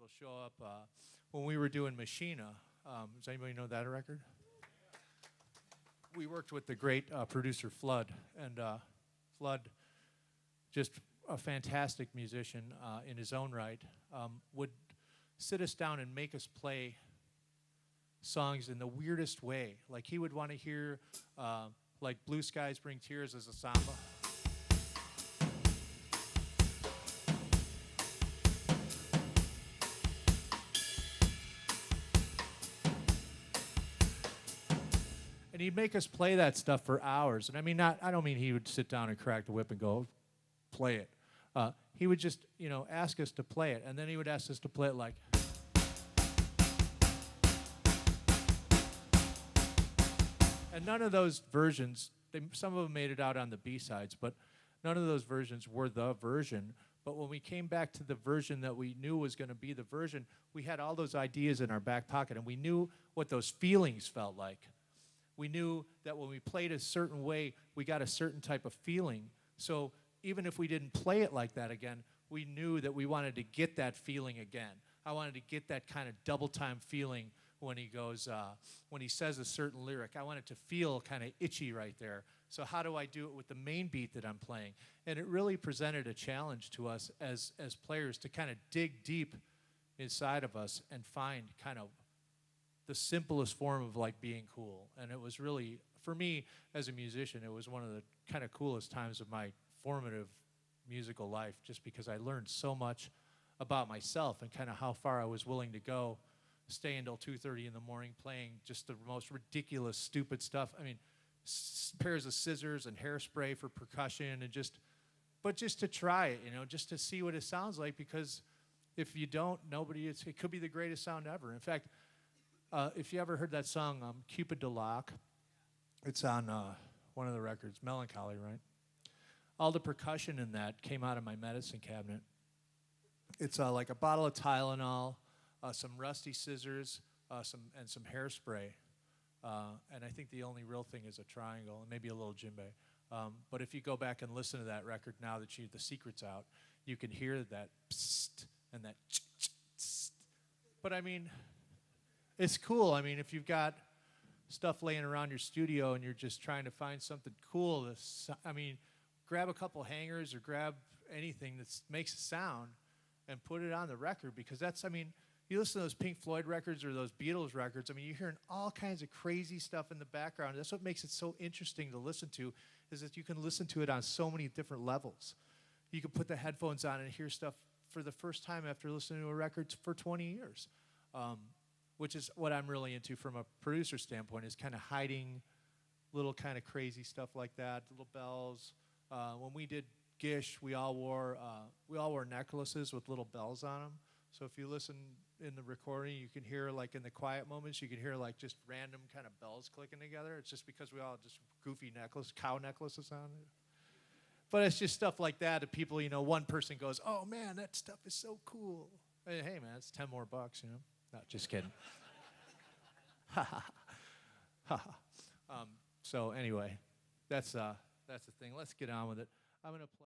will show up when we were doing Machina. Does anybody know that record? We worked with the great producer Flood, and Flood, just a fantastic musician in his own right, would sit us down and make us play songs in the weirdest way. Like he would want to hear like Blue Skies Bring Tears as a samba. And he'd make us play that stuff for hours. And I mean, I don't mean he would sit down and crack the whip and go, play it. He would just, ask us to play it. And then he would ask us to play it like. And none of those versions, some of them made it out on the B-sides, but none of those versions were the version. But when we came back to the version that we knew was going to be the version, we had all those ideas in our back pocket, and we knew what those feelings felt like. We knew that when we played a certain way, we got a certain type of feeling. So even if we didn't play it like that again, we knew that we wanted to get that feeling again. I wanted to get that kind of double time feeling when he goes, when he says a certain lyric. I want it to feel kind of itchy right there. So how do I do it with the main beat that I'm playing? And it really presented a challenge to us as players to kind of dig deep inside of us and find kind of the simplest form of like being cool. And it was really, for me as a musician, it was one of the kind of coolest times of my formative musical life, just because I learned so much about myself and kind of how far I was willing to go, stay until 2:30 in the morning playing just the most ridiculous, stupid stuff. I mean, pairs of scissors and hairspray for percussion, and just to try it, just to see what it sounds like, because if you don't, it could be the greatest sound ever. In fact, if you ever heard that song, Cupid de Loc, it's on one of the records, Melancholy, right? All the percussion in that came out of my medicine cabinet. It's like a bottle of Tylenol, some rusty scissors, some hairspray. And I think the only real thing is a triangle and maybe a little djembe. But if you go back and listen to that record now that the secret's out, you can hear that psst and that tsk. But I mean, it's cool. I mean, if you've got stuff laying around your studio and you're just trying to find something cool, grab a couple hangers or grab anything that makes a sound and put it on the record, because you listen to those Pink Floyd records or those Beatles records, you're hearing all kinds of crazy stuff in the background. That's what makes it so interesting to listen to, is that you can listen to it on so many different levels. You can put the headphones on and hear stuff for the first time after listening to a record for 20 years. Which is what I'm really into from a producer standpoint, is kind of hiding little kind of crazy stuff like that, little bells. When we did Gish, we all wore necklaces with little bells on them. So if you listen in the recording, you can hear, like in the quiet moments, you can hear like just random kind of bells clicking together. It's just because we all have just goofy cow necklaces on it. But it's just stuff like that people, one person goes, "Oh man, that stuff is so cool." Hey man, it's $10 more, No, just kidding. So anyway, that's the thing. Let's get on with it. I'm gonna play.